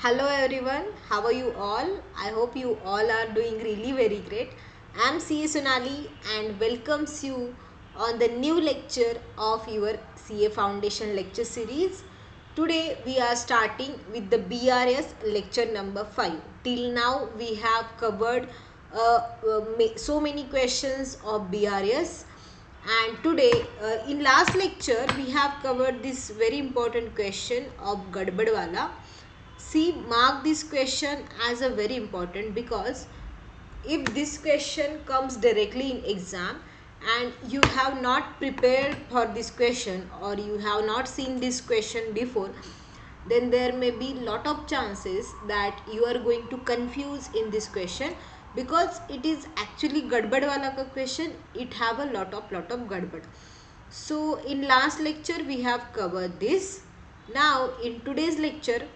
Hello everyone, how are you all? I hope you all are doing really very great. I am CA Sonali and welcomes you on the new lecture of your CA Foundation lecture series. Today we are starting with the BRS lecture number 5. Till now we have covered so many questions of BRS, and today in last lecture we have covered this very important question of Gadbadwala. See, mark this question as a very important, because if this question comes directly in exam and you have not prepared for this question or you have not seen this question before, then there may be lot of chances that you are going to confuse in this question, because it is actually gadbad wala ka question. It have a lot of gadbad. So in last lecture we have covered this. Now in today's lecture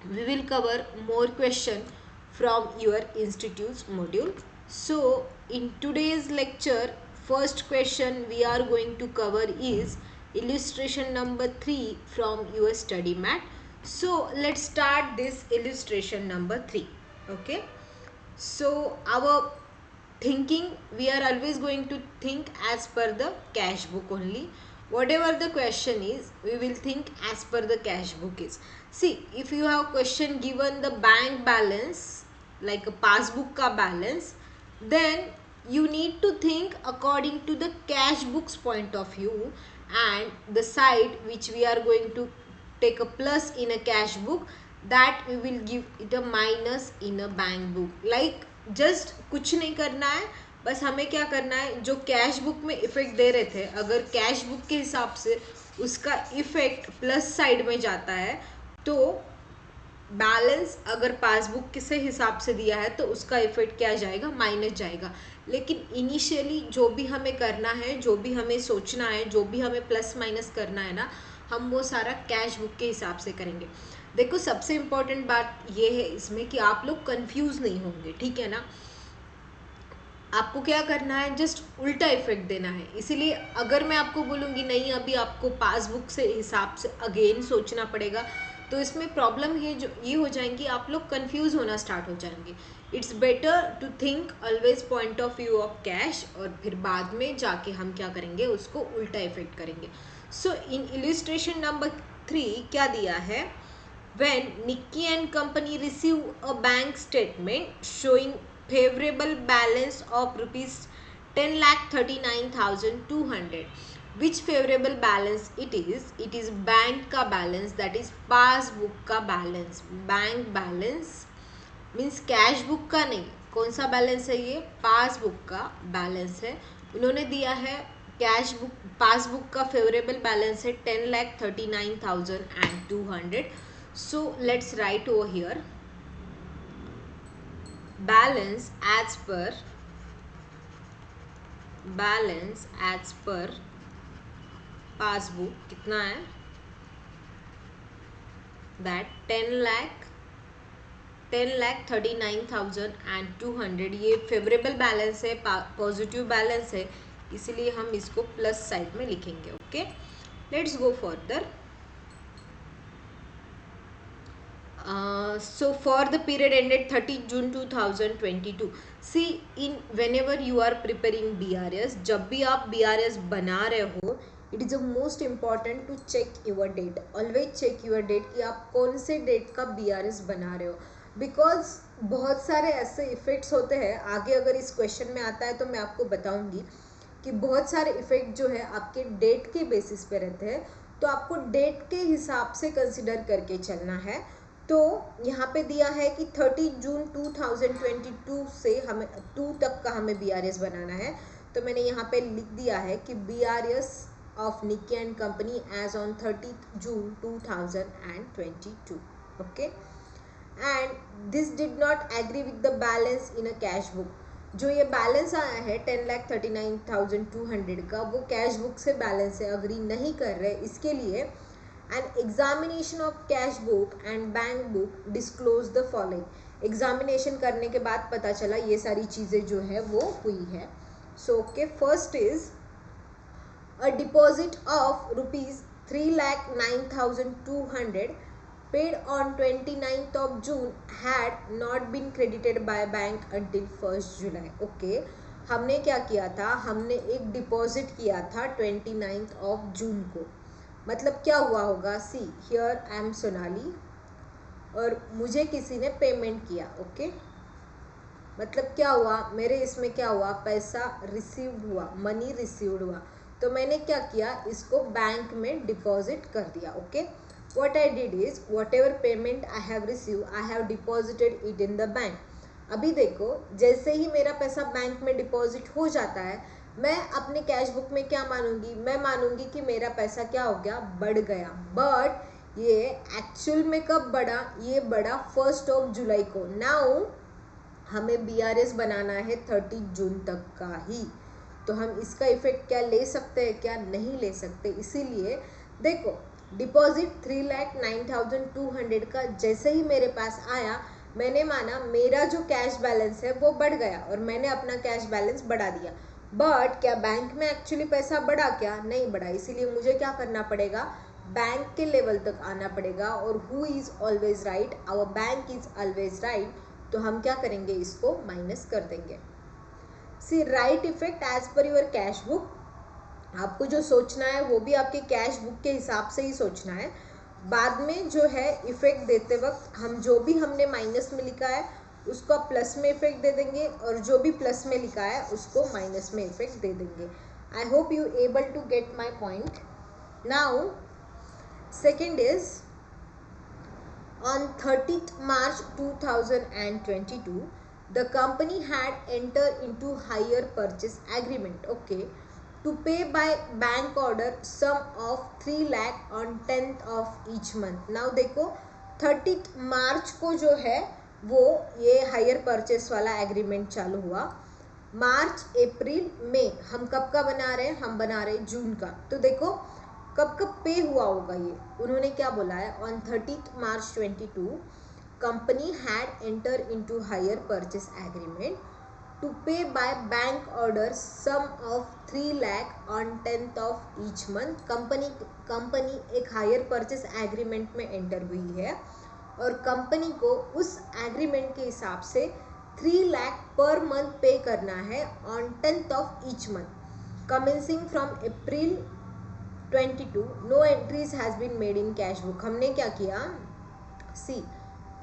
we will cover more question from your institute's module. So in today's lecture, first question we are going to cover is illustration number 3 from your study mat. So let's start this illustration number 3. Okay, so our thinking, we are always going to think as per the cash book only. Whatever the question is, we will think as per the cash book is. See, if you have question given the bank balance, like a passbook ka balance, then you need to think according to the cash book's point of view, and the side which we are going to take a plus in a cash book, that we will give it a minus in a bank book. Like just कुछ नहीं करना है, बस हमें क्या करना है, जो कैश बुक में इफेक्ट दे रहे थे, अगर कैश बुक के हिसाब से उसका इफेक्ट प्लस साइड में जाता है, तो बैलेंस अगर पासबुक किसे हिसाब से दिया है तो उसका इफेक्ट क्या जाएगा, माइनस जाएगा. लेकिन इनिशियली जो भी हमें करना है, जो भी हमें सोचना है, जो भी हमें प्लस माइनस करना है ना, हम वो सारा कैश बुक के हिसाब से करेंगे. देखो, सबसे इम्पोर्टेंट बात ये है इसमें कि आप लोग कंफ्यूज नहीं होंगे, ठीक है ना. आपको क्या करना है, जस्ट उल्टा इफेक्ट देना है. इसीलिए अगर मैं आपको बोलूँगी नहीं अभी आपको पासबुक से हिसाब से अगेन सोचना पड़ेगा, तो इसमें प्रॉब्लम ये हो जाएंगी, आप लोग कंफ्यूज होना स्टार्ट हो जाएंगे. It's better to think always point of view of cash, और फिर बाद में जाके हम क्या करेंगे, उसको उल्टा इफेक्ट करेंगे. सो इन इलिस्ट्रेशन नंबर 3 क्या दिया है, when Nicky and company receive a bank statement showing favorable balance of rupees 10,39,200. Which favorable balance it is? It is bank का balance, that is passbook का balance. Bank balance means cash book का नहीं. कौन सा balance है ये, passbook का balance है. उन्होंने दिया है कैश बुक, पासबुक का फेवरेबल बैलेंस है 10,39,200. So let's write over here balance as per passbook कितना है, दैट 10,39,200. ये फेवरेबल बैलेंस है, पॉजिटिव बैलेंस है, इसलिए हम इसको प्लस साइड में लिखेंगे. Okay, let's go further. So for the period ended 30 June 2022, see in whenever you are preparing BRS, जब भी आप BRS बना रहे हो, it is a most important to check your date. Always check your date कि आप कौन से डेट का BRS बना रहे हो, बिकॉज बहुत सारे ऐसे इफेक्ट्स होते हैं. आगे अगर इस क्वेश्चन में आता है तो मैं आपको बताऊंगी कि बहुत सारे इफेक्ट जो है आपके डेट के बेसिस पे रहते हैं, तो आपको डेट के हिसाब से कंसिडर करके चलना है. तो यहाँ पे दिया है कि 30 जून 2022 से हमें 2 तक का हमें BRS बनाना है. तो मैंने यहाँ पे लिख दिया है कि BRS of Nicky and company as on 30th June 2022. Okay, and this did not agree with the balance in a cash book. जो ये बैलेंस आया है 10,39,200 का, वो कैश बुक से बैलेंस से अग्री नहीं कर रहे. इसके लिए an examination of cash book and bank book disclose the following. Examination करने के बाद पता चला ये सारी चीज़ें जो है वो हुई है. So okay, first is a deposit of rupees 3,09,200 paid on 29th of June had not been credited by bank until 1st July. Okay, हमने क्या किया था, हमने एक डिपॉजिट किया था 29th of June को. मतलब क्या हुआ होगा, see here I am Sonali और मुझे किसी ने पेमेंट किया. ओके, मतलब क्या हुआ, मेरे इसमें क्या हुआ, पैसा रिसीव्ड हुआ, मनी रिसीव्ड हुआ. तो मैंने क्या किया, इसको बैंक में डिपॉजिट कर दिया. Okay, what I did is whatever payment I have received I have deposited it in the bank. अभी देखो, जैसे ही मेरा पैसा बैंक में डिपॉजिट हो जाता है, मैं अपने कैश बुक में क्या मानूंगी, मैं मानूंगी कि मेरा पैसा क्या हो गया, बढ़ गया. बट ये एक्चुअल में कब बढ़ा, ये बढ़ा 1st of July को. नाउ हमें BRS बनाना है 30 जून तक का ही. तो हम इसका इफेक्ट क्या ले सकते हैं, क्या नहीं ले सकते. इसीलिए देखो, डिपॉजिट 3,09,200 का जैसे ही मेरे पास आया, मैंने माना मेरा जो कैश बैलेंस है वो बढ़ गया और मैंने अपना कैश बैलेंस बढ़ा दिया. बट क्या बैंक में एक्चुअली पैसा बढ़ा, क्या नहीं बढ़ा. इसीलिए मुझे क्या करना पड़ेगा, बैंक के लेवल तक आना पड़ेगा. और who is always right, our bank is always right. तो हम क्या करेंगे, इसको माइनस कर देंगे. See right effect as per your cash book. आपको जो सोचना है वो भी आपके कैश बुक के हिसाब से ही सोचना है. बाद में जो है इफेक्ट देते वक्त हम जो भी हमने माइनस में लिखा है उसको प्लस में इफेक्ट दे देंगे और जो भी प्लस में लिखा है उसको माइनस में इफेक्ट दे देंगे. I hope you able to get my point. Now second is on 30th March 2022 the company had entered into hire purchase agreement, okay, to pay by bank order sum of 3 lakh on 10th of each month. now देखो 30th मार्च को जो है वो ये hire purchase वाला agreement चालू हुआ. मार्च अप्रैल मई हम कब का बना रहे हैं, हम बना रहे हैं जून का. तो देखो कब कब पे हुआ होगा ये, उन्होंने क्या बोला है, on 30th March 22 company had enter into hire purchase agreement to pay by bank order sum of 3 lakh on 10th of each month. Company एक हायर परचेस एग्रीमेंट में एंटर हुई है और कंपनी को उस एग्रीमेंट के हिसाब से 3 लाख पर मंथ पे करना है on 10th of each month. Commencing from April 22 no entries has been made in cash book. हमने क्या किया, सी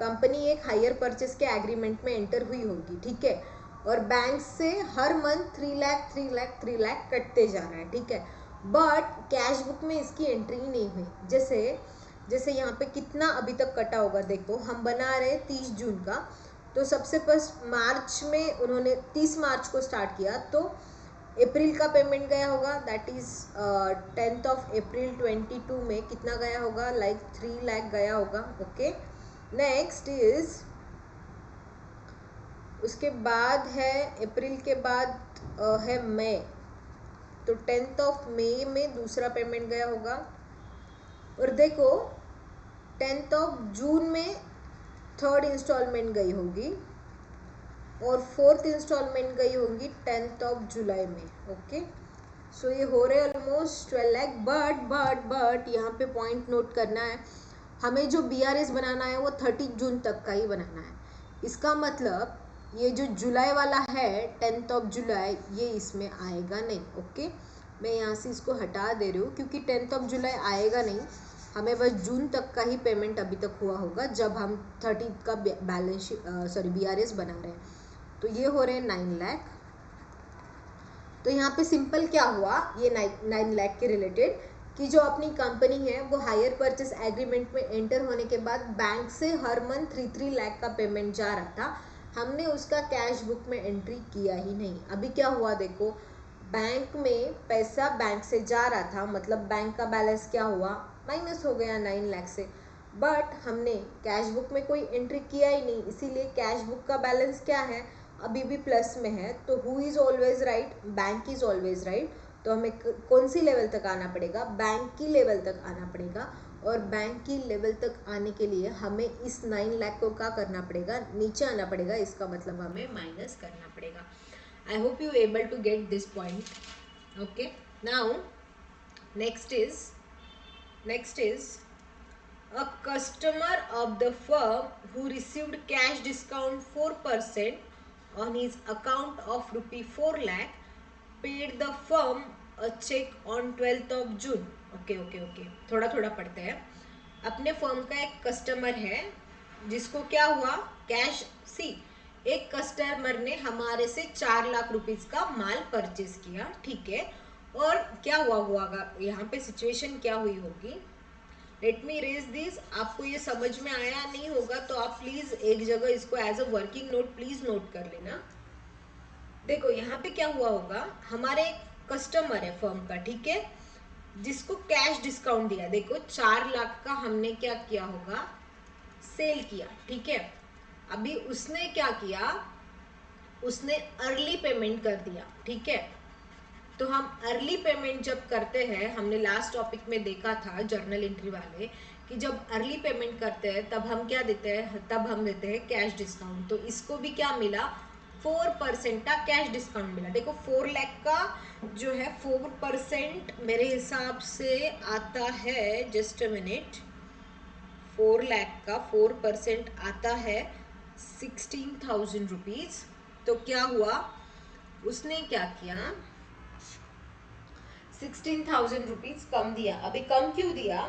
कंपनी एक हायर परचेस के एग्रीमेंट में एंटर हुई होगी, ठीक है, और बैंक से हर मंथ 3 लाख 3 लाख 3 लाख कटते जा रहा है, ठीक है. बट कैश बुक में इसकी एंट्री नहीं हुई. जैसे यहाँ पे कितना अभी तक कटा होगा, देखो हम बना रहे 30 जून का. तो सबसे फर्स्ट मार्च में उन्होंने 30 मार्च को स्टार्ट किया, तो अप्रैल का पेमेंट गया होगा, that is 10th of April 22 में कितना गया होगा, लाइक 3 लाख गया होगा. ओके, नेक्स्ट इज उसके बाद है अप्रैल के बाद है मई. तो 10th ऑफ मई में दूसरा पेमेंट गया होगा. और देखो 10th ऑफ जून में थर्ड इंस्टॉलमेंट गई होगी और 4th इंस्टॉलमेंट गई होंगी 10th ऑफ जुलाई में. ओके, सो ये हो रहे ऑलमोस्ट 12 लाख. बट यहाँ पे पॉइंट नोट करना है, हमें जो BRS बनाना है वो 30 जून तक का ही बनाना है. इसका मतलब ये जो जुलाई वाला है 10th ऑफ जुलाई, ये इसमें आएगा नहीं. ओके, मैं यहाँ से इसको हटा दे रही हूँ क्योंकि 10th ऑफ जुलाई आएगा नहीं. हमें बस जून तक का ही पेमेंट अभी तक हुआ होगा जब हम 30 का बैलेंस BRS बना रहे हैं. तो ये हो रहे हैं 9 लाख. तो यहाँ पे सिंपल क्या हुआ, ये 9 लाख के रिलेटेड कि जो अपनी कंपनी है वो हायर परचेस एग्रीमेंट में एंटर होने के बाद बैंक से हर मंथ 3 लाख का पेमेंट जा रहा था, हमने उसका कैश बुक में एंट्री किया ही नहीं. अभी क्या हुआ, देखो बैंक में पैसा बैंक से जा रहा था, मतलब बैंक का बैलेंस क्या हुआ, माइनस हो गया 9 लाख से. बट हमने कैश बुक में कोई एंट्री किया ही नहीं, इसीलिए कैश बुक का बैलेंस क्या है, अभी भी प्लस में है. तो who is always right, bank is always right. तो हमें कौन सी लेवल तक आना पड़ेगा, बैंक की लेवल तक आना पड़ेगा. और बैंक की लेवल तक आने के लिए हमें इस 9 लाख को क्या करना पड़ेगा, नीचे आना पड़ेगा. इसका मतलब हमें माइनस करना पड़ेगा. I hope you able to get this point. Okay, now next is A customer of the firm who received cash discount 4% on his account of rupee 4 lakh paid the firm a check on 12th of June. Okay थोड़ा थोड़ा पढ़ते हैं. अपने firm का एक customer है जिसको क्या हुआ, कैश सी एक कस्टमर ने हमारे से 4 लाख रुपीस का माल परचेज किया, ठीक है. और क्या हुआ यहाँ पे सिचुएशन क्या हुई होगी. Let me raise this. आपको ये समझ में आया नहीं होगा तो आप प्लीज एक जगह इसको as a working note please note कर लेना. देखो यहाँ पे क्या हुआ होगा, हमारे एक कस्टमर है फर्म का, ठीक है, जिसको कैश डिस्काउंट दिया. देखो 4 लाख का हमने क्या किया होगा, सेल किया, ठीक है. अभी उसने क्या किया, उसने अर्ली पेमेंट कर दिया, ठीक है. तो हम अर्ली पेमेंट जब करते हैं, हमने लास्ट टॉपिक में देखा था जर्नल एंट्री वाले कि जब अर्ली पेमेंट करते हैं तब हम क्या देते हैं, तब हम देते हैं कैश डिस्काउंट. तो इसको भी क्या मिला, 4% का कैश डिस्काउंट मिला. देखो 4 लाख का जो है 4% मेरे हिसाब से आता है, जस्ट अ मिनट, 4 लाख का 4% आता है 16,000 रुपीज. तो क्या हुआ, उसने क्या किया, 16,000 रुपीज कम दिया. अभी कम क्यों दिया,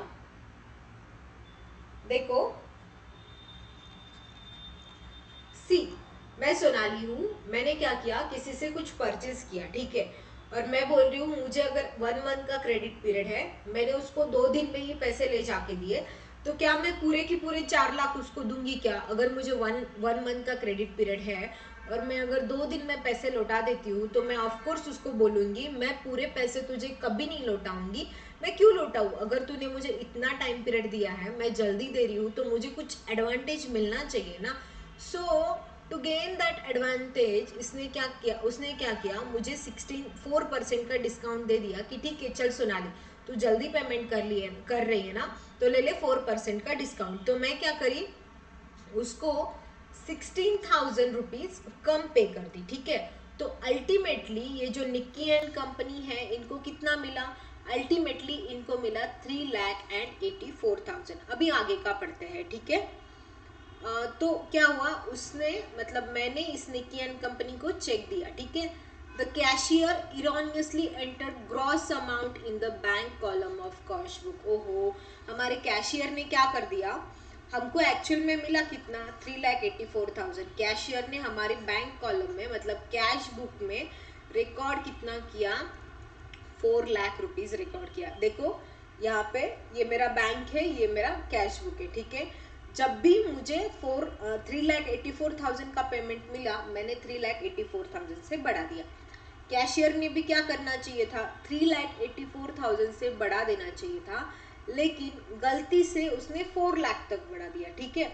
देखो सी मैं सोनाली हूँ, मैंने क्या किया, किसी से कुछ परचेज किया, ठीक है, और मैं बोल रही हूँ मुझे अगर 1 मंथ का क्रेडिट पीरियड है, मैंने उसको 2 दिन में ही पैसे ले जाके दिए, तो क्या मैं पूरे की पूरे 4 लाख उसको दूंगी क्या. अगर मुझे वन मंथ का क्रेडिट पीरियड है और मैं अगर 2 दिन में पैसे लौटा देती हूँ तो मैं ऑफकोर्स उसको बोलूंगी मैं पूरे पैसे तुझे कभी नहीं लौटाऊंगी. मैं क्यों लौटाऊँ, अगर तूने मुझे इतना टाइम पीरियड दिया है, मैं जल्दी दे रही हूँ तो मुझे कुछ एडवांटेज मिलना चाहिए ना. सो टू गेन दैट एडवांटेज इसने क्या किया, उसने क्या किया, मुझे 4% का डिस्काउंट दे दिया कि ठीक है चल सोनाली तू जल्दी पेमेंट कर रही है ना, तो ले ले 4% का डिस्काउंट. तो मैं क्या करी, उसको 16,000 रुपीज कम पे कर दी, ठीक है. तो अल्टीमेटली ये जो निक्की एंड कंपनी है इनको कितना मिला, अल्टीमेटली इनको मिला 3,84,000. अभी आगे का पढ़ते हैं, ठीक है. तो क्या हुआ, उसने मतलब मैंने इस निक्की एंड कंपनी को चेक दिया, ठीक है. The cashier erroneously enter gross amount in the bank column of cash book. ओहो, हमारे कैशियर ने क्या कर दिया, हमको एक्चुअल में मिला कितना, 3,84,000. कैशियर ने हमारे बैंक कॉलम में मतलब कैश बुक में रिकॉर्ड कितना किया, 4 लाख रुपीज रिकॉर्ड किया. देखो यहाँ पे ये मेरा बैंक है, ये मेरा कैश बुक है, ठीक है. जब भी मुझे 3,84,000 का पेमेंट मिला, मैंने 3,84,000 से बढ़ा दिया. कैशियर ने भी क्या करना चाहिए था, 3,84,000 से बढ़ा देना चाहिए था, लेकिन गलती से उसने 4 लाख तक बढ़ा दिया, ठीक है.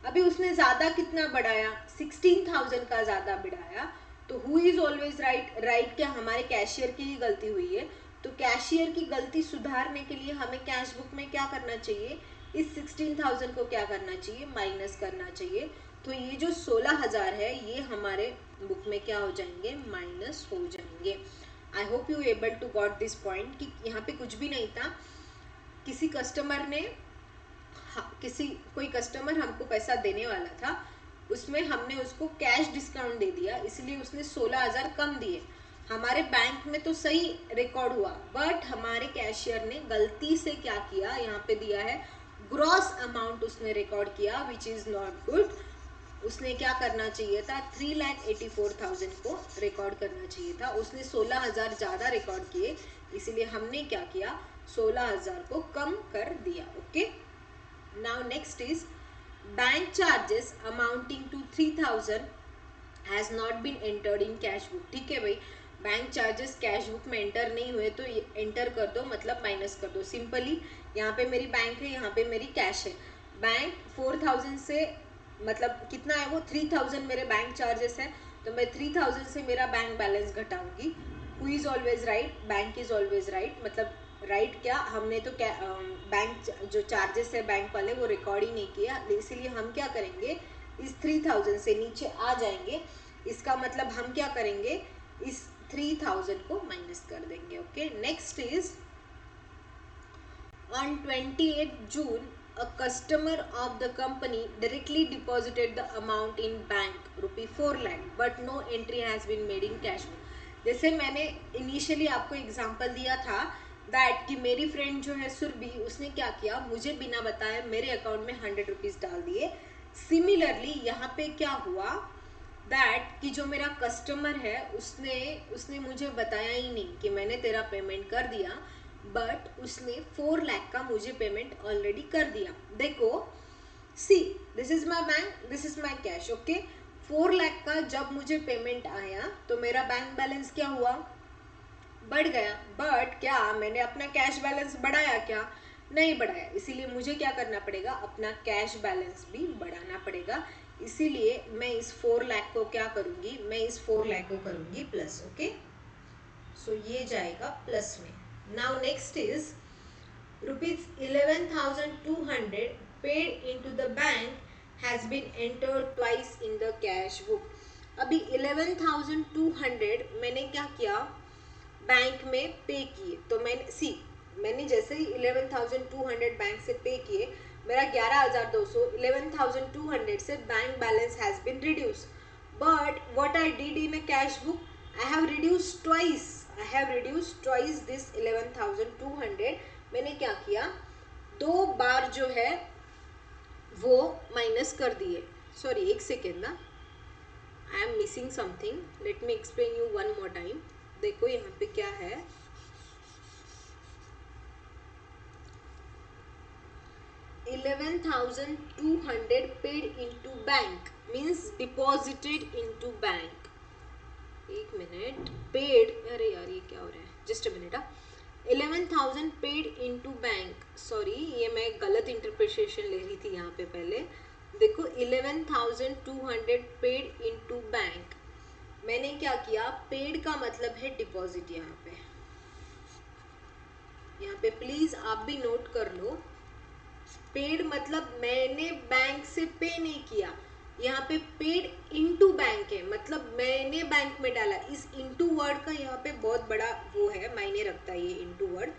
अभी उसने ज्यादा कितना बढ़ाया, 16,000 का ज्यादा बढ़ाया. तो who is always right, right क्या हमारे कैशियर की ही गलती हुई है. तो कैशियर की गलती सुधारने के लिए हमें कैश बुक में क्या करना चाहिए, इस 16,000 को क्या करना चाहिए, माइनस करना चाहिए. तो ये जो 16,000 है ये हमारे बुक में क्या हो जाएंगे, माइनस हो जाएंगे. I hope you able to got this point कि यहाँ पे कुछ भी नहीं था. किसी कस्टमर ने कोई कस्टमर हमको पैसा देने वाला था, उसमें हमने उसको कैश डिस्काउंट दे दिया, इसलिए उसने 16,000 कम दिए. हमारे बैंक में तो सही रिकॉर्ड हुआ, बट हमारे कैशियर ने गलती से क्या किया, यहाँ पे दिया है ग्रॉस अमाउंट उसने रिकॉर्ड किया, विच इज नॉट गुड. उसने क्या करना चाहिए था, 3,84,000 को रिकॉर्ड करना चाहिए था. उसने 16,000 ज़्यादा रिकॉर्ड किए, इसीलिए हमने क्या किया, 16,000 को कम कर दिया. Okay, now next is bank charges amounting to 3,000 has not been entered in cash book. ठीक है भाई, बैंक चार्जेस कैश बुक में एंटर नहीं हुए तो एंटर कर दो, मतलब माइनस कर दो. सिंपली यहाँ पे मेरी बैंक है, यहाँ पे मेरी कैश है. बैंक 4,000 से मतलब कितना है वो, 3,000 मेरे बैंक चार्जेस है, तो मैं 3,000 से मेरा बैंक बैलेंस घटाऊंगी. Who is always right, bank is always right. मतलब राइट क्या, हमने तो क्या बैंक जो चार्जेस है बैंक वाले वो रिकॉर्ड ही नहीं किया, इसीलिए हम क्या करेंगे, इस 3,000 से नीचे आ जाएंगे. इसका मतलब हम क्या करेंगे, इस 3,000 को माइनस कर देंगे. Okay, next is on 28 June a customer of the company directly deposited the amount in bank rupee 4 lakh but no entry has been made in cash book. जैसे मैंने इनिशियली आपको एग्जांपल दिया था दैट कि मेरी friend जो है सुरभि, उसने क्या किया, मुझे बिना बताए मेरे अकाउंट में 100 रुपीज़ डाल दिए. सिमिलरली यहाँ पे क्या हुआ दैट कि जो मेरा कस्टमर है उसने मुझे बताया ही नहीं कि मैंने तेरा पेमेंट कर दिया, बट उसने 4 लाख का मुझे पेमेंट ऑलरेडी कर दिया. देखो see, this is my bank, this is my cash. Okay, 4 lakh का जब मुझे पेमेंट आया तो मेरा बैंक बैलेंस क्या हुआ, बढ़ गया. बट क्या मैंने अपना कैश बैलेंस बढ़ाया, क्या नहीं बढ़ाया. इसीलिए मुझे क्या करना पड़ेगा, अपना कैश बैलेंस भी बढ़ाना पड़ेगा. इसीलिए मैं इस 4 लाख को क्या करूंगी, मैं इस 4 लाख को करूंगी प्लस. ओके, सो ये जाएगा प्लस में. Now next is rupees 11,200 paid into the bank has been entered twice in the cash book. अभी 11,200 मैंने क्या किया, बैंक में पे किए. तो मैंने जैसे ही 11,200 बैंक से पे किए, मेरा 11,200 11,200 से bank balance has been reduce. But what I did in a cash book, I have reduce twice. I have reduced twice this 11,200. मैंने क्या किया, 2 बार जो है वो माइनस कर दिए. सॉरी, एक सेकेंड ना, I am missing something. Let me explain you one more time. देखो यहाँ पे क्या है, 11,200 paid into bank means deposited into bank. एक मिनट, पेड, अरे यार ये क्या हो रहा है, just a minute. 11,000 paid into bank, sorry ये मैं गलत इंटरप्रिटेशन ले रही थी यहाँ पे पहले. देखो 11,200 पेड इनटू बैंक, मैंने क्या किया, पेड का मतलब है डिपॉजिट. यहाँ पे प्लीज आप भी नोट कर लो, पेड मतलब मैंने बैंक से पे नहीं किया. यहाँ पे पेड इनटू बैंक है, मतलब मैंने बैंक में डाला. इस इनटू वर्ड का यहाँ पे बहुत बड़ा वो है, मायने रखता है ये इनटू वर्ड.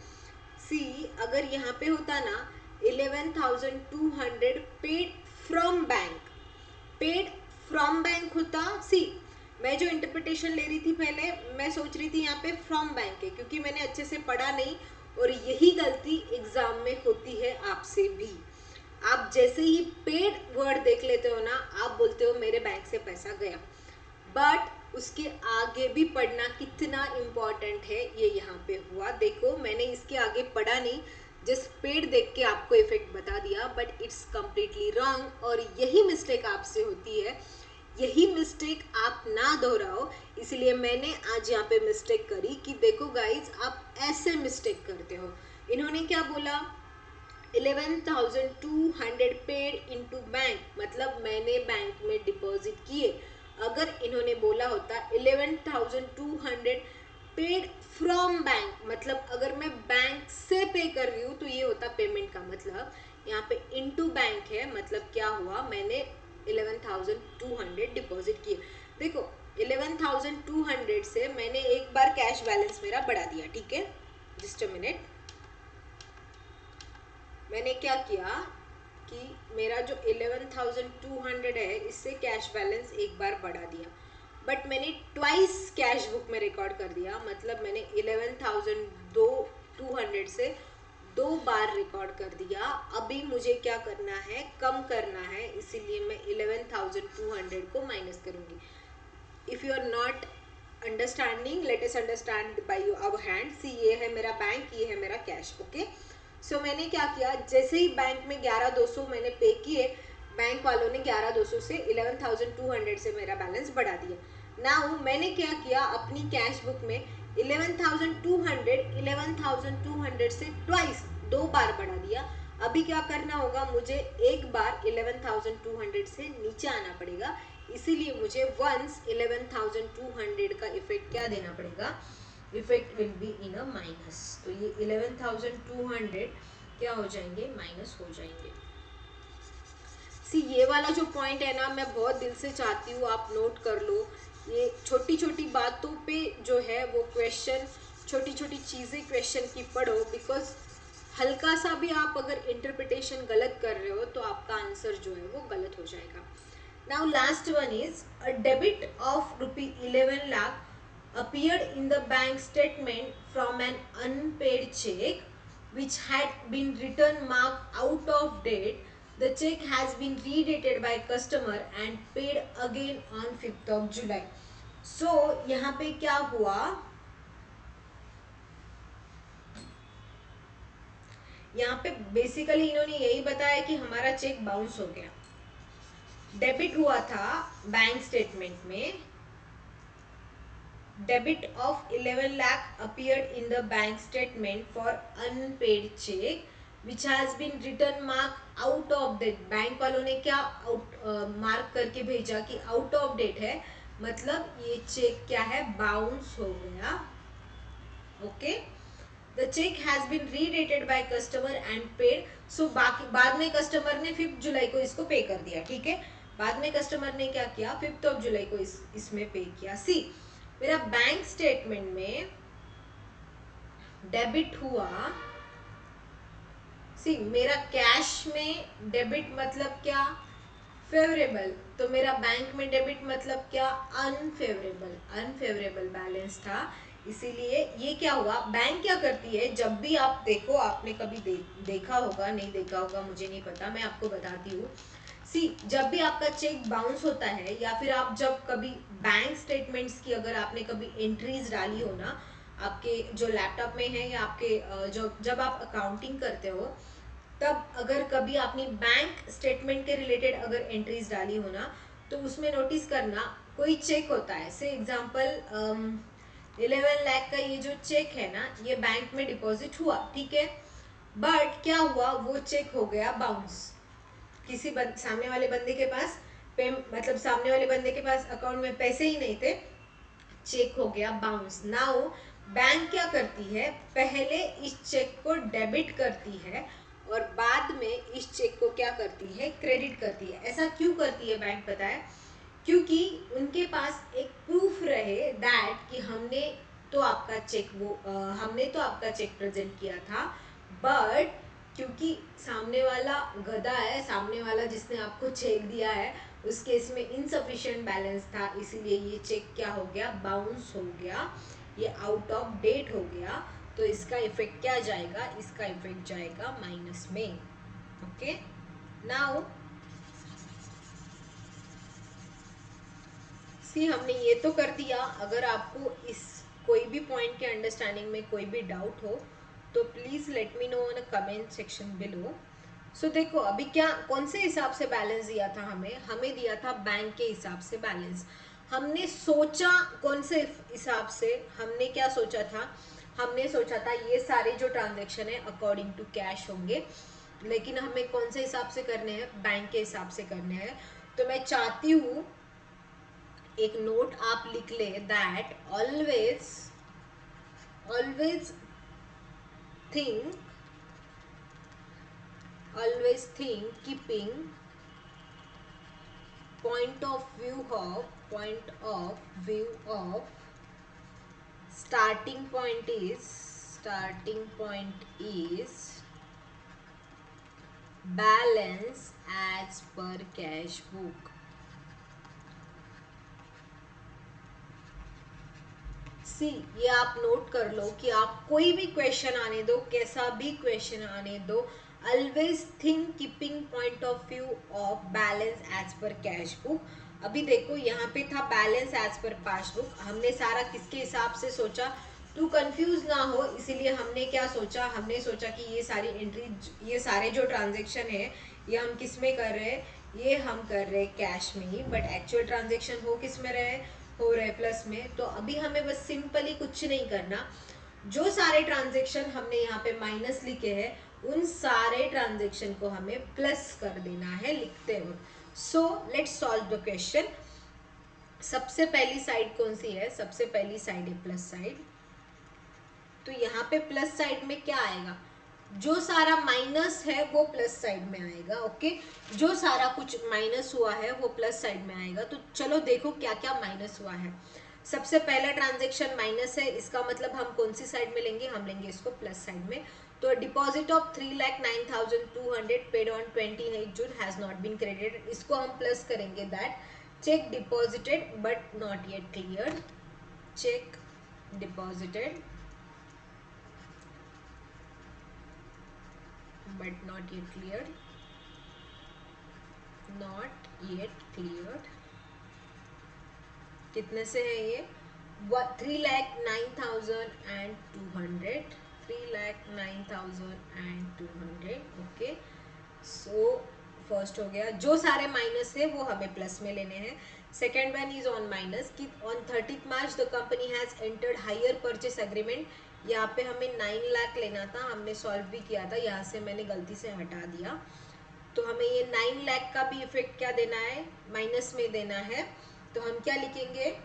सी, अगर यहाँ पे होता ना 11,200 paid from bank, paid from bank होता. सी, मैं जो इंटरप्रिटेशन ले रही थी पहले, मैं सोच रही थी यहाँ पे फ्रॉम बैंक है, क्योंकि मैंने अच्छे से पढ़ा नहीं. और यही गलती एग्जाम में होती है आपसे भी. आप जैसे ही पेड वर्ड देख लेते हो ना, आप बोलते हो मेरे बैंक से पैसा गया, बट उसके आगे भी पढ़ना कितना इम्पोर्टेंट है ये यहाँ पे हुआ. देखो मैंने इसके आगे पढ़ा नहीं, जस्ट पेड देख के आपको इफेक्ट बता दिया, बट इट्स कम्प्लीटली रॉन्ग. और यही मिस्टेक आपसे होती है, यही मिस्टेक आप ना दोहराओ. इसलिए मैंने आज यहाँ पे मिस्टेक करी कि देखो गाइज, आप ऐसे मिस्टेक करते हो. इन्होंने क्या बोला, 11,200 पेड इनटू बैंक, मतलब मैंने बैंक में डिपॉजिट किए. अगर इन्होंने बोला होता 11,200 पेड फ्रॉम बैंक, मतलब अगर मैं बैंक से पे कर रही हूँ तो ये होता पेमेंट का मतलब. यहाँ पे इनटू बैंक है, मतलब क्या हुआ, मैंने 11,200 डिपॉजिट किए. देखो 11,200 से मैंने एक बार कैश बैलेंस मेरा बढ़ा दिया, ठीक है, जस्ट अ मिनट. मैंने क्या किया कि मेरा जो 11,200 है इससे कैश बैलेंस एक बार बढ़ा दिया, बट मैंने ट्वाइस कैश बुक में रिकॉर्ड कर दिया. मतलब मैंने 11,200 से 2 बार रिकॉर्ड कर दिया. अभी मुझे क्या करना है, कम करना है, इसीलिए मैं 11,200 को माइनस करूंगी. If you are not understanding, let us understand by our hand. See, ये है मेरा बैंक, ये है मेरा कैश. ओके, सो मैंने क्या किया, जैसे ही बैंक में 11,200 मैंने पे किए, बैंक वालों ने 11,200 से 11,200 से मेरा बैलेंस बढ़ा दिया. नाउ मैंने क्या किया, अपनी कैश बुक में 11,200 से ट्वाइस 2 बार बढ़ा दिया. अभी क्या करना होगा, मुझे एक बार 11,200 से नीचे आना पड़ेगा. इसीलिए मुझे वंस 11,200 का इफेक्ट क्या देना पड़ेगा, effect will be in a minus. तो ये 11,200 क्या हो जाएंगे, माइनस हो जाएंगे. सी, ये वाला जो पॉइंट है ना, मैं बहुत दिल से चाहती हूँ आप नोट कर लो. ये छोटी छोटी बातों पे जो है वो क्वेश्चन, छोटी छोटी चीज़ें क्वेश्चन की पढ़ो, बिकॉज हल्का सा भी आप अगर इंटरप्रिटेशन गलत कर रहे हो तो आपका आंसर जो है वो गलत हो जाएगा. Now last one is a debit of ₹11 lakh appeared in the bank statement from an unpaid check which had been written marked out of date. The check has been redated by customer and paid again on 5th of July. So यहाँ पे क्या हुआ, यहाँ पे basically इन्होंने यही बताया कि हमारा चेक बाउंस हो गया. डेबिट हुआ था बैंक स्टेटमेंट में, debit of 11 lakh appeared in the bank statement for unpaid check which has been written mark out of date. Bank वालों ने क्या मार्क करके भेजा कि आउट ऑफ डेट है, मतलब ये चेक क्या है, बाउंस हो गया. Okay, the cheque has been redated by customer and paid. So बाकी बाद में कस्टमर ने 5 जुलाई को इसको पे कर दिया. ठीक है, बाद में कस्टमर ने क्या किया, 5 जुलाई को इसमें पे किया. सी मेरा बैंक स्टेटमेंट में डेबिट हुआ, सी मेरा कैश में डेबिट मतलब क्या, फेवरेबल. तो मेरा बैंक में डेबिट मतलब क्या, अनफेवरेबल. अनफेवरेबल बैलेंस था, इसीलिए ये क्या हुआ. बैंक क्या करती है, जब भी आप देखो, आपने कभी देखा होगा, नहीं देखा होगा मुझे नहीं पता, मैं आपको बताती हूँ. सी जब भी आपका चेक बाउंस होता है या फिर आप जब कभी बैंक स्टेटमेंट्स की अगर आपने कभी एंट्रीज डाली हो ना, आपके जो लैपटॉप में है या आपके जो जब आप अकाउंटिंग करते हो, तब अगर कभी आपने बैंक स्टेटमेंट के रिलेटेड अगर एंट्रीज डाली हो ना, तो उसमें नोटिस करना कोई चेक होता है. से एग्जांपल 11 लाख का ये जो चेक है ना, ये बैंक में डिपॉजिट हुआ. ठीक है, बट क्या हुआ, वो चेक हो गया बाउंस. किसी सामने वाले बंदे के पास मतलब सामने वाले बंदे के पास अकाउंट में पैसे ही नहीं थे, चेक हो गया बाउंस. नाउ बैंक क्या करती है, पहले इस चेक को डेबिट करती है और बाद में इस चेक को क्या करती है, क्रेडिट करती है. ऐसा क्यों करती है बैंक, पता है, क्योंकि उनके पास एक प्रूफ रहे दैट कि हमने तो आपका चेक प्रेजेंट किया था, बट क्योंकि सामने वाला गधा है, सामने वाला जिसने आपको चेक दिया है, उस केस में इनसफिशिएंट बैलेंस था, इसीलिए ये चेक क्या हो गया, बाउंस हो गया, ये आउट ऑफ डेट हो गया. तो इसका इफेक्ट क्या जाएगा, इसका इफेक्ट जाएगा माइनस में. ओके, नाउ सी हमने ये तो कर दिया. अगर आपको इस कोई भी पॉइंट के अंडरस्टैंडिंग में कोई भी डाउट हो तो please let me know in comment section below. So देखो अभी क्या, कौन से हिसाब से बैलेंस दिया था हमें दिया था बैंक के हिसाब से बैलेंस. हमने सोचा कौन से हिसाब से, हमने क्या सोचा था, हमने सोचा था ये सारे जो ट्रांजेक्शन है अकॉर्डिंग टू कैश होंगे, लेकिन हमें कौन से हिसाब से करने हैं, बैंक के हिसाब से करने हैं. तो मैं चाहती हूँ एक नोट आप लिख ले, that always think keeping point of view of starting point is balance as per cash book. सी ये आप नोट कर लो कि आप कोई भी क्वेश्चन आने दो, कैसा भी क्वेश्चन आने दो, always think keeping point of view of balance as per cash book. अभी देखो यहाँ पे था बैलेंस एज पर पासबुक, हमने सारा किसके हिसाब से सोचा, तू कंफ्यूज ना हो, इसीलिए हमने क्या सोचा, हमने सोचा कि ये सारी एंट्री, ये सारे जो ट्रांजेक्शन है ये हम किस में कर रहे हैं, ये हम कर रहे हैं कैश में ही, बट एक्चुअल ट्रांजेक्शन किस में रहे, हो रहे प्लस में. तो अभी हमें बस सिंपली कुछ नहीं करना, जो सारे ट्रांजेक्शन हमने यहाँ पे माइनस लिखे हैं उन सारे ट्रांजेक्शन को हमें प्लस कर देना है लिखते वक्त. So let's solve the question. सबसे पहली साइड कौन सी है, सबसे पहली साइड है प्लस साइड. तो यहाँ पे प्लस साइड में क्या आएगा, जो सारा माइनस है वो प्लस साइड में आएगा. ओके, जो सारा कुछ माइनस हुआ है वो प्लस साइड में आएगा. तो चलो देखो क्या क्या माइनस हुआ है. सबसे पहला ट्रांजेक्शन माइनस है, इसका मतलब हम कौन सी साइड में लेंगे, हम लेंगे इसको प्लस साइड में. तो deposit of 3,09,200 paid on 28 June has not been credited, इसको हम प्लस करेंगे that cheque deposited but not yet clear, cheque deposited but not yet clear, not yet clear. कितने से है ये? 3,09,200, 3,09,200। ओके, सो फर्स्ट हो गया। जो सारे माइनस है वो हमें प्लस में लेने हैं। Second one is on minus कि on 30 March the company has entered hire purchase agreement. यहाँ पे हमें 9 लाख लेना था, हमने सॉल्व भी किया था, यहाँ से मैंने गलती से हटा दिया। तो हमें ये 9 लाख का भी इफेक्ट क्या देना है? माइनस में देना है। तो हम क्या लिखेंगे?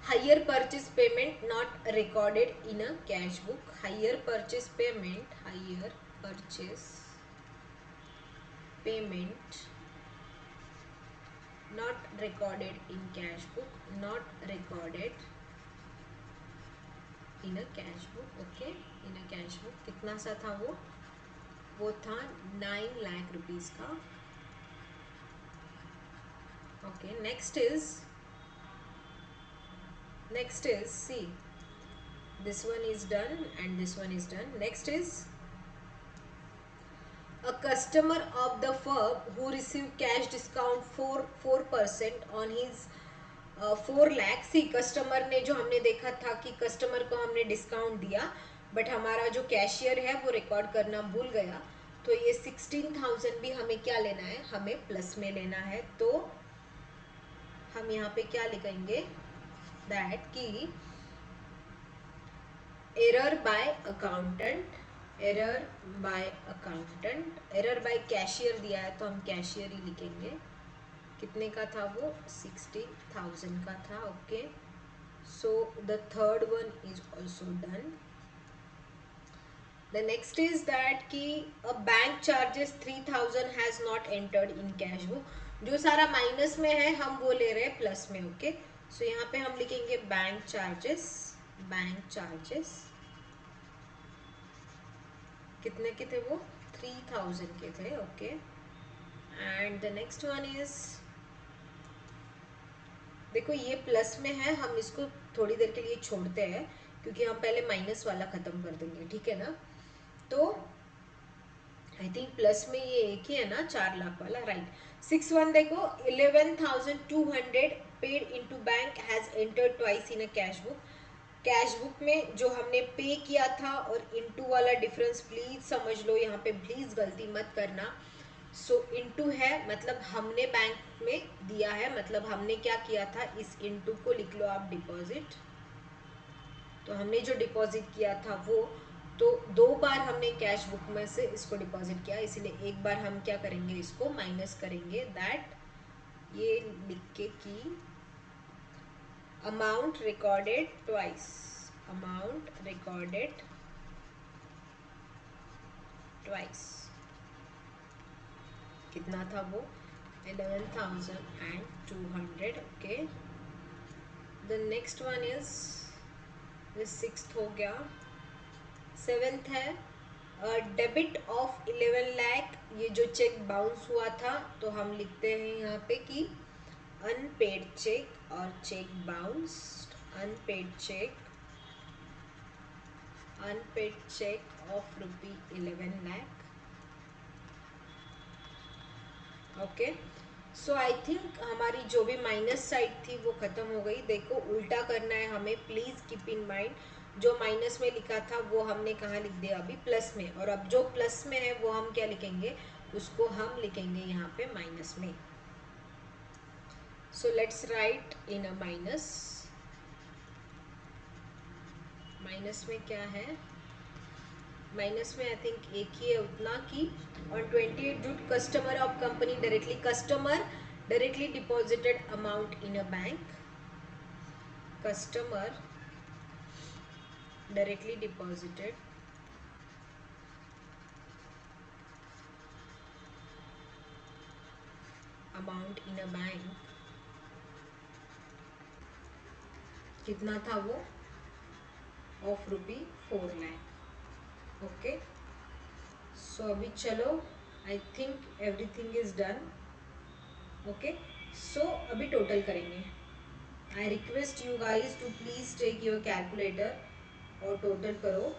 higher purchase payment not recorded in a cash book, higher purchase payment not recorded in cash book, not recorded in a cash book। okay, in a cash book कितना सा था वो था 9 लाख रुपीस का। okay, next is see, this one is done and this one is done. Next is a customer of the firm who received cash discount for 4% on his 4 lakh. See customer ने, जो हमने देखा था कि कस्टमर को हमने discount दिया but हमारा जो कैशियर है वो रिकॉर्ड करना भूल गया, तो ये 16,000 भी हमें क्या लेना है? हमें प्लस में लेना है। तो हम यहाँ पे क्या लिखेंगे? दैट की error bye accountant, error bye accountant, error bye cashier दिया है तो हम कैशियर ही लिखेंगे। कितने का था वो? 60,000 का था। Okay, so the third one is also done. The next is that कि a bank charges 3,000 has not entered in cash book. जो सारा माइनस में है हम वो ले रहे हैं प्लस में। ओके, सो यहाँ पे हम लिखेंगे बैंक चार्जेस, बैंक चार्जेस कितने के थे वो? 3,000 के थे। Okay, and the next one is, देखो ये प्लस में है, हम इसको थोड़ी देर के लिए छोड़ते हैं क्योंकि हम पहले माइनस वाला खत्म कर देंगे, ठीक है ना? तो आई थिंक प्लस में ये एक ही है ना, 4 लाख वाला, राइट। 6 1 देखो, 11,200 paid into bank has entered twice in a cash book. Cash book में जो हमने पे किया था और इनटू वाला डिफरेंस प्लीज समझ लो, यहाँ पे प्लीज गलती मत करना। सो इनटू है मतलब हमने बैंक में दिया है, मतलब हमने क्या किया था, इस इनटू को लिख लो आप डिपॉजिट। तो हमने जो डिपॉजिट किया था वो, तो 2 बार हमने कैश बुक में से इसको डिपॉजिट किया, इसलिए एक बार हम क्या करेंगे, इसको माइनस करेंगे। दैट ये लिख के कि amount recorded twice, amount recorded twice, कितना था वो? 11,200। Okay, the next one is, this 6th हो गया। 7th है डेबिट ऑफ 11 लाख, ये जो चेक बाउंस हुआ था तो हम लिखते हैं यहाँ पे कि अनपेड चेक और cheque bounced, unpaid cheque, unpaid cheque of ₹11 lakh. Okay, so I think हमारी जो भी माइनस साइड थी वो खत्म हो गई। देखो उल्टा करना है हमें, प्लीज कीप इन माइंड, जो माइनस में लिखा था वो हमने कहाँ लिख दिया? अभी प्लस में। और अब जो प्लस में है वो हम क्या लिखेंगे? उसको हम लिखेंगे यहाँ पे माइनस में। सो let's right in a minus. Minus में क्या है? माइनस में आई थिंक एक ही है, उतना कि on 28 June customer of company directly deposited amount in a bank, customer directly deposited amount in a bank, कितना था वो? ऑफ ₹4 लाख। ओके, सो अभी चलो, I think everything is done. Okay, so अभी टोटल करेंगे। I request you guys to please take your calculator और total करो।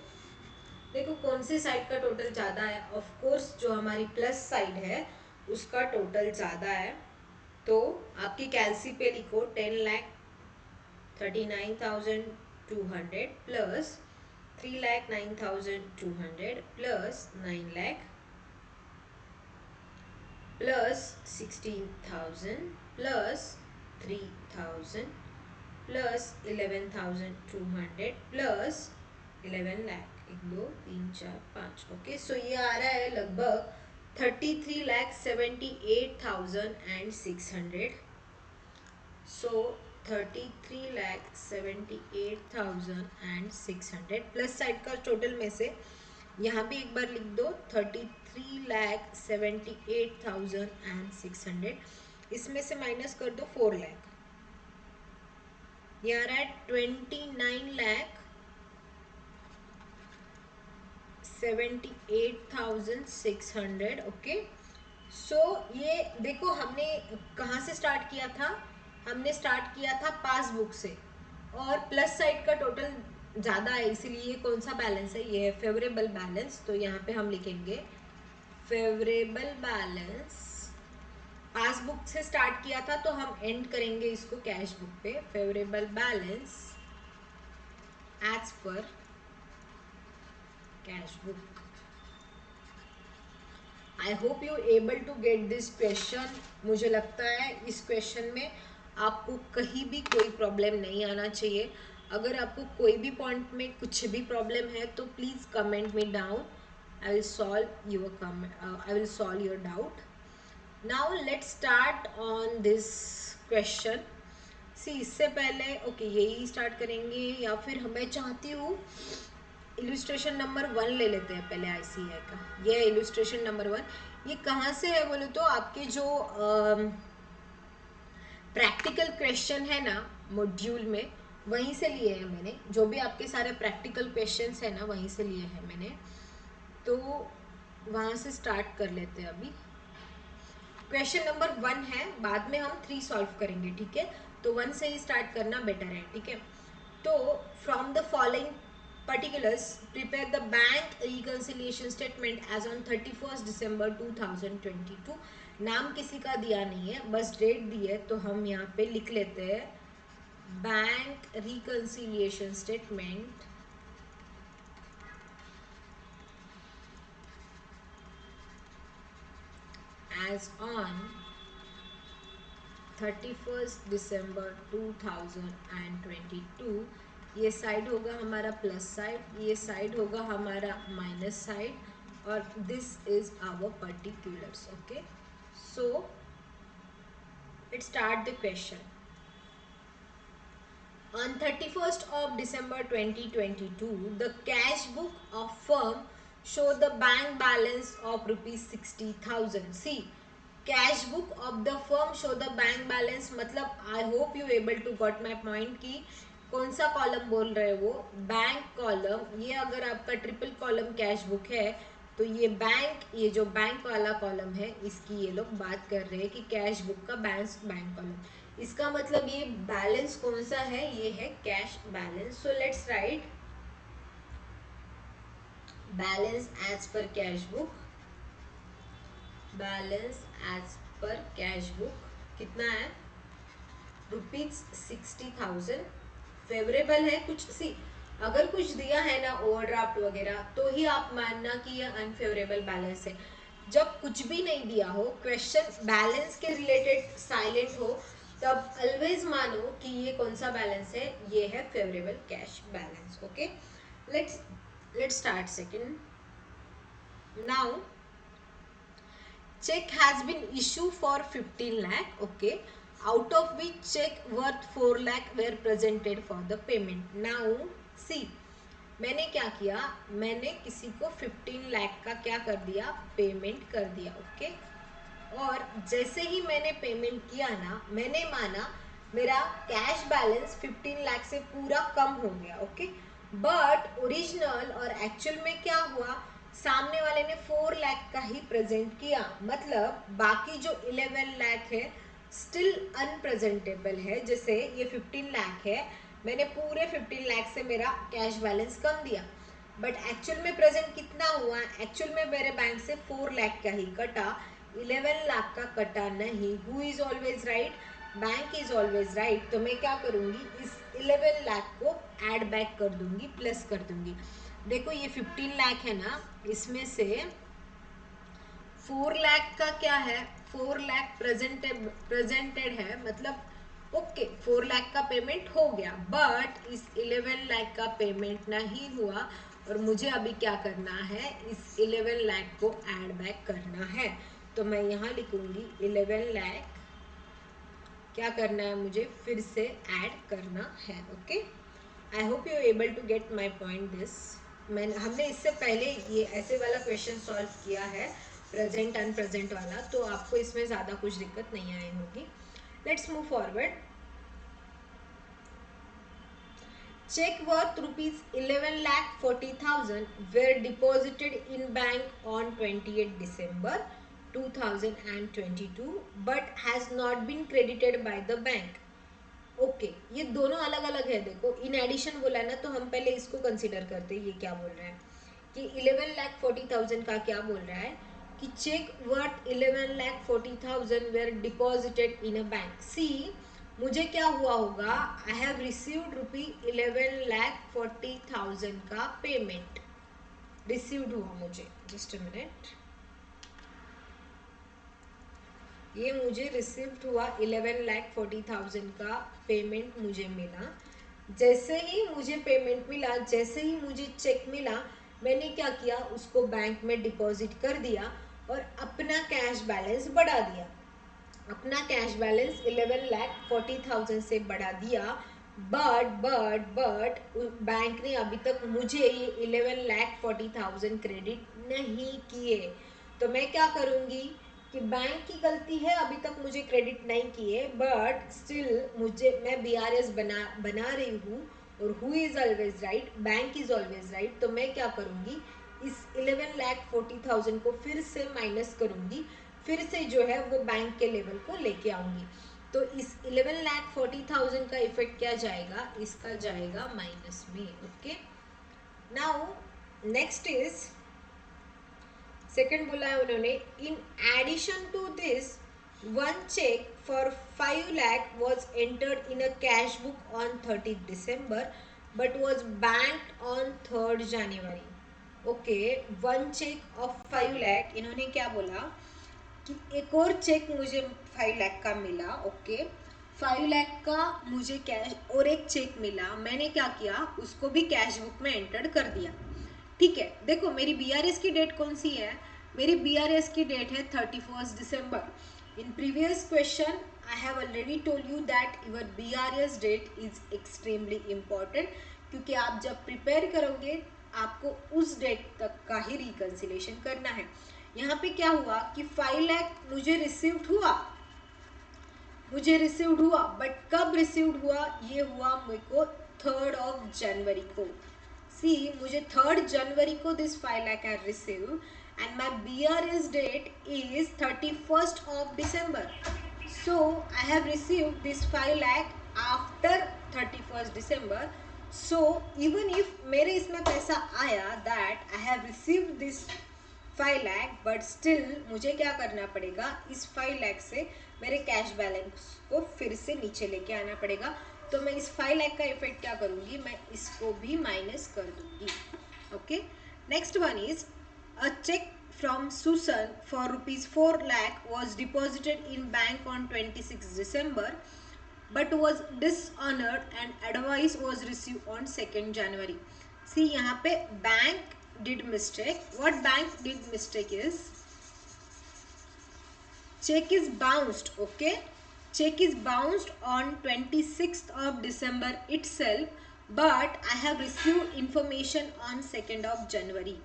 देखो कौन से साइड का टोटल ज़्यादा है। ऑफ कोर्स जो हमारी प्लस साइड है उसका टोटल ज़्यादा है। तो आपकी कैलसी पे लिखो 10,39,200 plus 3,09,200 plus 9 lakh plus 16,000 plus 3,000 plus 11,200 plus 11 lakh. 1 2 3 4 5। Okay, so ये आ रहा है लगभग 33,78,600। सो 33,78,600 प्लस साइड का टोटल में से यहाँ भी एक बार लिख दो 33,78,600। इसमें से माइनस कर दो 4 लाख, ये आ रहा है 29,78,600। ओके, सो ये देखो हमने कहाँ से स्टार्ट किया था। हमने स्टार्ट किया था पासबुक से, और प्लस साइड का टोटल ज़्यादा है, इसीलिए ये कौन सा बैलेंस है, ये है फेवरेबल बैलेंस। तो यहाँ पे हम लिखेंगे फेवरेबल बैलेंस। पासबुक से स्टार्ट किया था तो हम एंड करेंगे इसको कैश बुक पे। Favourable balance as per cash book. I hope you able to get this question. मुझे लगता है इस क्वेश्चन में आपको कहीं भी कोई प्रॉब्लम नहीं आना चाहिए। अगर आपको कोई भी पॉइंट में कुछ भी प्रॉब्लम है तो please comment me down. I will solve your doubt. Now let's start on this question. See इससे पहले ओके यही स्टार्ट करेंगे, या फिर मैं चाहती हूँ इलस्ट्रेशन नंबर 1 ले लेते हैं पहले आईसीआई का। ये इलस्ट्रेशन नंबर 1, ये कहाँ से है बोले तो आपके जो प्रैक्टिकल क्वेश्चन है ना मॉड्यूल में, वहीं से लिए हैं मैंने। जो भी आपके सारे प्रैक्टिकल क्वेश्चंस है ना वहीं से लिए हैं मैंने। तो वहाँ से स्टार्ट कर लेते हैं अभी। क्वेश्चन नंबर 1 है, बाद में हम 3 सॉल्व करेंगे, ठीक है। तो 1 से ही स्टार्ट करना बेटर है, ठीक है। तो from the following particulars prepare the bank reconciliation statement as on 31st December 2022। नाम किसी का दिया नहीं है, बस डेट दी है, तो हम यहाँ पे लिख लेते हैं bank reconciliation statement as on 31st December 2022। ये साइड होगा हमारा प्लस साइड, ये साइड होगा हमारा माइनस साइड, और this is our particulars. Okay, so let's start the question. On 31st of December 2022, the cash book of firm show the bank balance of rupees 60,000। See, cash book of the firm show the bank balance, मतलब I hope you able to got my point की कौन सा column बोल रहे हैं वो, bank column. ये अगर आपका ट्रिपल कॉलम कैश बुक है तो ये बैंक, ये जो बैंक वाला कॉलम है इसकी ये लोग बात कर रहे हैं कि कैश बुक का बैंक कॉलम। इसका मतलब ये बैलेंस कौन सा है, ये है cash balance. So let's write balance as per cash book. Balance as per cash book कितना है, ₹60,000। फेवरेबल है कुछ, सी अगर कुछ दिया है ना ओवरड्राफ्ट वगैरह तो ही आप मानना कि ये अनफेवरेबल बैलेंस है। जब कुछ भी नहीं दिया हो, क्वेश्चन बैलेंस के रिलेटेड साइलेंट हो, तब ऑलवेज मानो कि ये कौन सा बैलेंस है, ये है favourable cash balance. Okay, let's start second. Now check has been issued for 15 lakh, okay, out of which check worth 4 lakh were presented for the payment। now see, मैंने क्या किया, मैंने किसी को 15 लाख का क्या कर दिया, पेमेंट कर दिया। ओके, और जैसे ही मैंने पेमेंट किया ना, मैंने माना मेरा कैश बैलेंस 15 लाख से पूरा कम हो गया। ओके, बट ओरिजिनल और एक्चुअल में क्या हुआ, सामने वाले ने 4 लाख का ही प्रेजेंट किया, मतलब बाकी जो 11 लाख है स्टिल अनप्रेजेंटेबल है। जैसे ये 15 लाख है, मैंने पूरे 15 लाख से मेरा कैश बैलेंस कम दिया, बट एक्चुअल में प्रेजेंट कितना हुआ, एक्चुअल में मेरे बैंक से 4 लाख का ही कटा, 11 लाख का कटा नहीं। Who is always right, bank is always right. तो मैं क्या करूंगी, इस 11 लाख को ऐड बैक कर दूंगी, प्लस कर दूंगी। देखो ये 15 लाख है ना, इसमें से 4 लाख का क्या है, 4 लाख प्रेजेंटेड है, मतलब ओके 4 लाख का पेमेंट हो गया, बट इस 11 लाख का पेमेंट नहीं हुआ, और मुझे अभी क्या करना है, इस 11 लाख को ऐड बैक करना है। तो मैं यहाँ लिखूंगी 11 लाख क्या करना है, मुझे फिर से ऐड करना है। Okay, I hope you able to get my point this. हमने इससे पहले ये ऐसे वाला क्वेश्चन सॉल्व किया है, प्रेजेंट अनप्रेजेंट वाला, तो आपको इसमें ज़्यादा कुछ दिक्कत नहीं आई होगी। Let's move forward. Check worth rupees 11,40,000 were deposited in bank on 28 December 2022 but has not been credited by the bank. Okay ये दोनों अलग अलग है। देखो इन एडिशन बोला ना, तो हम पहले इसको कंसिडर करते हैं। ये क्या बोल रहा है कि 11,40,000 का क्या बोल रहा है कि cheque worth 11,40,000 were deposited in a bank. See मुझे क्या हुआ होगा, आई हैव रिसीव्ड रुपी 11,40,000 का पेमेंट रिसीव्ड हुआ मुझे। जस्ट अ मिनट, ये मुझे रिसीव्ड हुआ 11,40,000 का पेमेंट मुझे मिला। जैसे ही मुझे पेमेंट मिला, जैसे ही मुझे चेक मिला, मैंने क्या किया, उसको बैंक में डिपॉजिट कर दिया और अपना कैश बैलेंस बढ़ा दिया। अपना कैश बैलेंस 11,40,000 से बढ़ा दिया, बट बैंक ने अभी तक मुझे ये 11,40,000 क्रेडिट नहीं किए। तो मैं क्या करूँगी कि बैंक की गलती है, अभी तक मुझे क्रेडिट नहीं किए, बट स्टिल मैं BRS बना रही हूँ, और who is always right, bank is always right. तो मैं क्या करूँगी, इस 11,40,000 को फिर से माइनस करूँगी, फिर से जो है वो बैंक के लेवल को लेके आऊँगी। तो इस 11,40,000 का इफेक्ट क्या जाएगा, इसका जाएगा माइनस में। Okay, now next is second बोला है उन्होंने, in addition to this one cheque for 5 lakh was entered in a cash book on 30 December but was banked on 3rd January। Okay, one cheque of 5 lakh, इन्होंने क्या बोला कि एक और चेक मुझे 5 लाख का मिला। ओके, 5 लाख का मुझे कैश और एक चेक मिला, मैंने क्या किया, उसको भी कैश बुक में एंटर कर दिया। ठीक है, देखो मेरी BRS की डेट कौन सी है, मेरी BRS की डेट है 31 December। In previous question I have already told you that your BRS date is extremely important, क्योंकि आप जब प्रिपेयर करोगे आपको उस डेट तक का ही रिकन्सिलेशन करना है। यहाँ पे क्या हुआ कि 5 लाख मुझे रिसीव्ड हुआ, बट कब रिसीव्ड हुआ, ये हुआ मेरे को 3rd January को। सी मुझे 3rd January को this 5 lakh I receive, and my BRS date is 31st December। So I have receive this 5 lakh after 31st December। So even if मेरे इसमें पैसा आया that I have received this 5 lakh, but still मुझे क्या करना पड़ेगा, इस 5 लाख से मेरे कैश बैलेंस को फिर से नीचे लेके आना पड़ेगा। तो मैं इस 5 लाख का इफेक्ट क्या करूँगी, मैं इसको भी माइनस कर दूंगी। Okay, next one is a cheque from Susan for rupees 4 lakh was deposited in bank on 26 December but was dishonored and advice was received on 2nd January। See यहाँ पे bank did mistake. What bank did mistake is check is bounced. Okay, check is bounced on 26th December itself, but I have received information on 2nd January।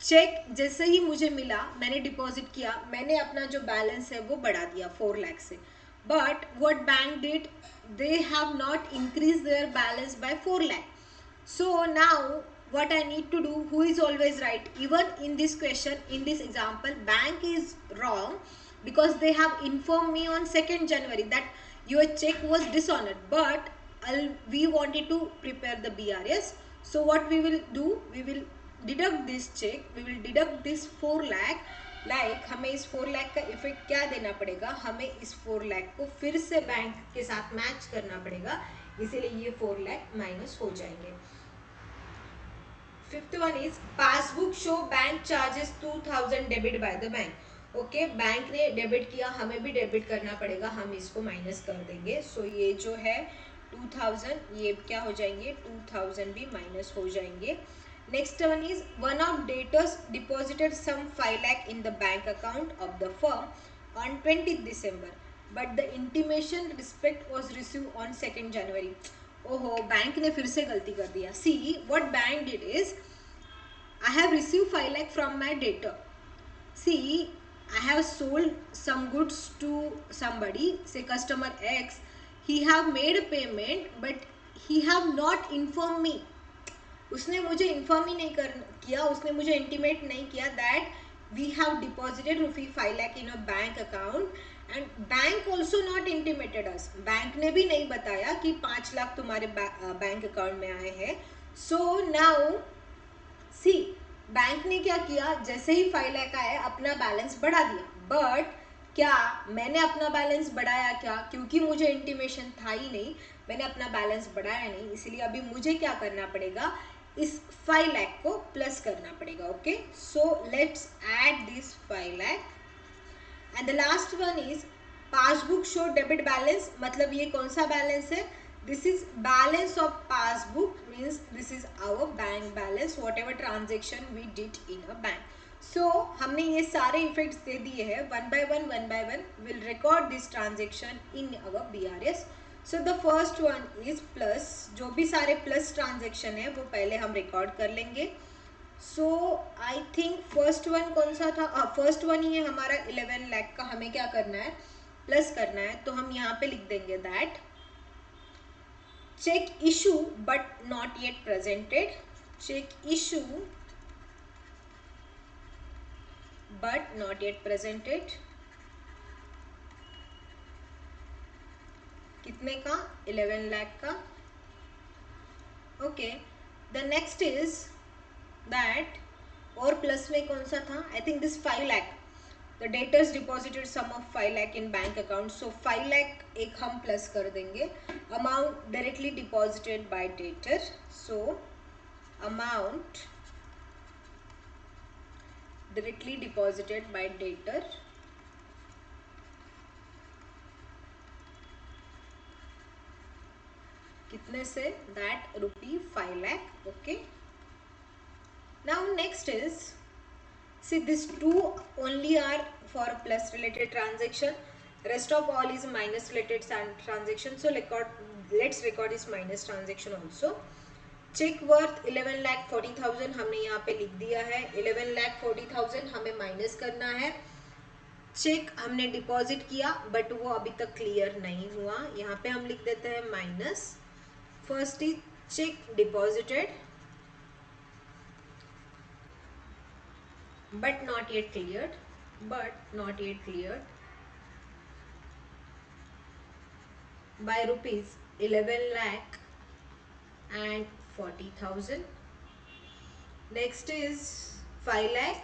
Cheque जैसे ही मुझे मिला, मैंने deposit किया, मैंने अपना जो बैलेंस है वो बढ़ा दिया 4 लाख से, but what bank did, they have not increase their balance bye 4 lakh. So now what I need to do, who is always right? Even in this question, in this example, bank is wrong because they have informed me on 2nd January that your check was dishonored, but we wanted to prepare the BRS. So what we will do, we will deduct this check, we will deduct this 4 lakh. Like हमें इस 4 लाख का effect क्या देना पड़ेगा, हमें इस 4 लाख को फिर से बैंक के साथ मैच करना पड़ेगा, इसीलिए ये 4 लाख माइनस हो जाएंगे. Fifth one is passbook show bank charges 2000 debit by the bank. Okay, bank ने डेबिट किया, हमें भी डेबिट करना पड़ेगा, हम इसको माइनस कर देंगे. सो ये जो है 2000, ये क्या हो जाएंगे, 2000 भी माइनस हो जाएंगे. Next one is one of debtors deposited some 5 lakh in the bank account of the firm on 20th December, but the intimation respect was received on 2nd January. ओहो, बैंक ने फिर से गलती कर दिया. See what bank did is, I have receive 5 lakh from my debtor. See I have sold some goods to somebody, say customer X. He have made a payment, but he have not informed me. उसने मुझे inform ही नहीं किया, उसने मुझे intimate नहीं किया that we have deposited ₹5 lakh in a bank account and bank also not intimated us. Bank ने भी नहीं बताया कि 5 लाख तुम्हारे बैंक अकाउंट में आए हैं. सो नाउ सी, बैंक ने क्या किया, जैसे ही 5 लाख आए अपना बैलेंस बढ़ा दिया. बट क्या मैंने अपना बैलेंस बढ़ाया क्या, क्योंकि मुझे इंटीमेशन था ही नहीं, मैंने अपना बैलेंस बढ़ाया नहीं, इसलिए अभी मुझे क्या करना पड़ेगा, इस 5 लाख को प्लस करना पड़ेगा. Okay, so let's add this 5 lakh. And the last one is passbook show debit balance. मतलब ये कौन सा बैलेंस है, this is balance of passbook, means this is our bank balance, whatever transaction we did in a bank. So हमने ये सारे effects दे दिए हैं. One by one will record this transaction in our BRS. So the first one is plus. जो भी सारे plus transaction है वो पहले हम रिकॉर्ड कर लेंगे. सो आई थिंक फर्स्ट वन कौन सा था, फर्स्ट वन ही है हमारा 11 लाख का. हमें क्या करना है, प्लस करना है. तो हम यहाँ पे लिख देंगे that cheque issue but not yet presented. Cheque issue but not yet presented. कितने का, 11 लाख का. Okay, the next is that, और प्लस में कौन सा था, I think this 5 lakh. The debtors deposited sum of 5 lakh in bank account. So 5 lakh एक हम प्लस कर देंगे. Amount directly deposited by debtor. So amount directly deposited by debtor कितने से, that ₹5 lakh. okay, now next is, see this two only are for plus related transaction, rest of all is minus related transaction. So let's record this minus transaction also. Cheque worth 11,40,000 हमने यहाँ पे लिख दिया है. 11,40,000 हमें minus करना है. Check हमने डिपॉजिट किया बट वो अभी तक क्लियर नहीं हुआ, यहाँ पे हम लिख देते हैं minus. First is cheque deposited but not yet cleared by ₹11,40,000. next is 5 lakh.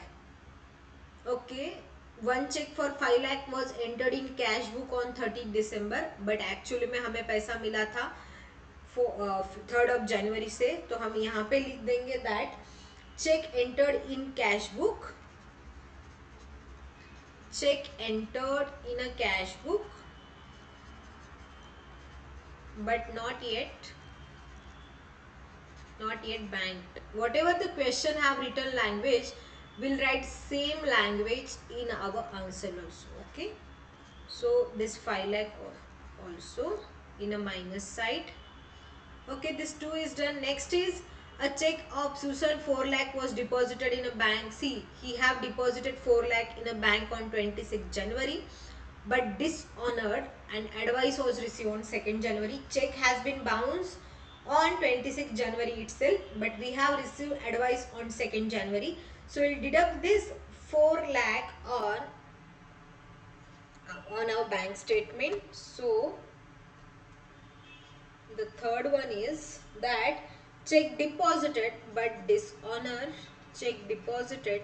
okay, one check for 5 lakh was entered in cash book on 30 December, but actually में हमें पैसा मिला था 3rd of January से. तो हम यहाँ पे लिख देंगे that check entered in cash book, check entered in a cash book but not yet banked. Whatever the question have written language, we'll write same language in our answer also. okay, so this 5 lakh also in a minus side. okay, this 2 is done. next is a check of Susan 4 lakh was deposited in a bank. see, he have deposited 4 lakh in a bank on 26 January but dishonored and advice was received on 2nd January. check has been bounced on 26th January itself, but we have received advice on 2nd January. So we'll deduct this 4 lakh on our bank statement. So the third one is that check deposited but dishonor. Check deposited.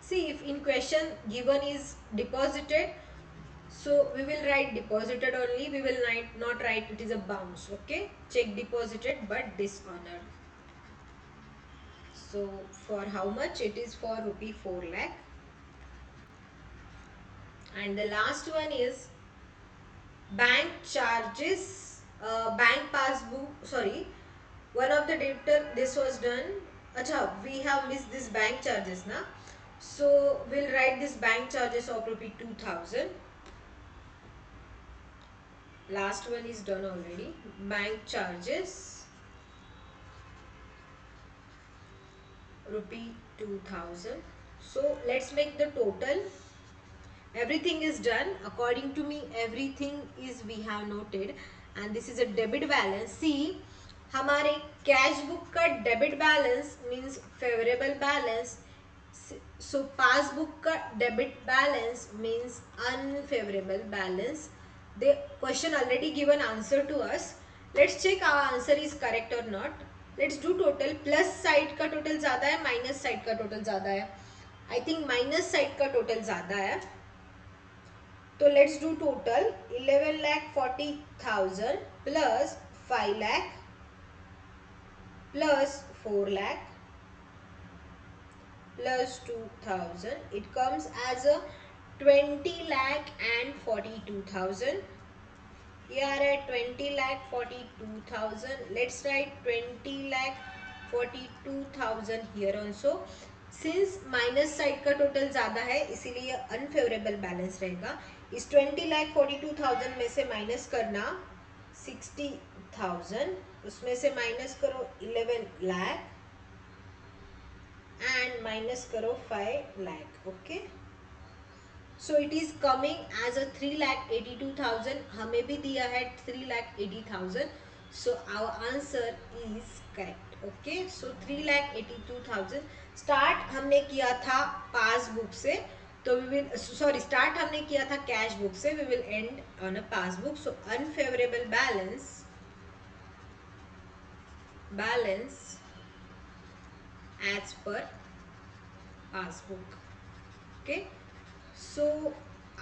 See, if in question given is deposited, so we will write deposited only. We will not write it is a bounce. Okay. Check deposited but dishonored. So for how much? It is for rupee 4 lakh. And the last one is bank charges, bank passbook. Sorry, one of the debtor. This was done. Acha, we have missed this bank charges, na? So we'll write this bank charges of rupee 2000. Last one is done already. Bank charges rupee 2000. So let's make the total. Everything is done according to me. Everything is we have noted, and this is a debit balance. See, हमारे cash book का debit balance means favourable balance. So passbook का debit balance means unfavorable balance. The question already given answer to us. Let's check our answer is correct or not. Let's do total. Plus side का total ज़्यादा है, minus side का total ज़्यादा है. I think minus side का total ज़्यादा है. तो let's do total 11,40,000 plus 5 lakh plus 4 lakh plus 2,000. It comes as a 20 lakh and 42,000. Here at 20 lakh 42,000. Let's write 20 lakh 42,000 here also. Since minus side का total ज़्यादा है इसीलिए unfavourable balance रहेगा. इस 20,42,000 में से माइनस करना 60,000, उसमें से माइनस करो 11 लाख एंड माइनस करो 5 lakh. Okay, so it is coming as a 3,82,000. हमें भी दिया है 3,80,000. So our answer is correct. Okay, so 3,82,000. Start हमने किया था पासबुक से, तो वी विल सॉरी स्टार्ट हमने किया था कैश बुक से. We will end on a passbook. So unfavourable balance as per passbook. Okay, so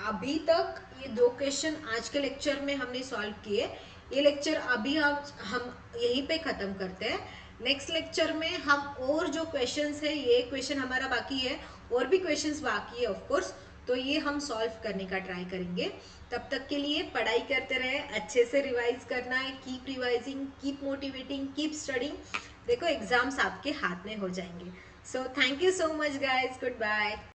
अभी तक ये 2 क्वेश्चन आज के लेक्चर में हमने सॉल्व किए. ये लेक्चर अभी हम यहीं पे ख़त्म करते हैं. नेक्स्ट लेक्चर में हम और जो क्वेश्चंस है, ये क्वेश्चन हमारा बाकी है, और भी क्वेश्चंस बाकी है ऑफ कोर्स, तो ये हम सॉल्व करने का ट्राई करेंगे. तब तक के लिए पढ़ाई करते रहे, अच्छे से रिवाइज करना है. Keep revising, keep motivating, keep studying. देखो एग्जाम्स आपके हाथ में हो जाएंगे. So thank you so much guys. Good bye.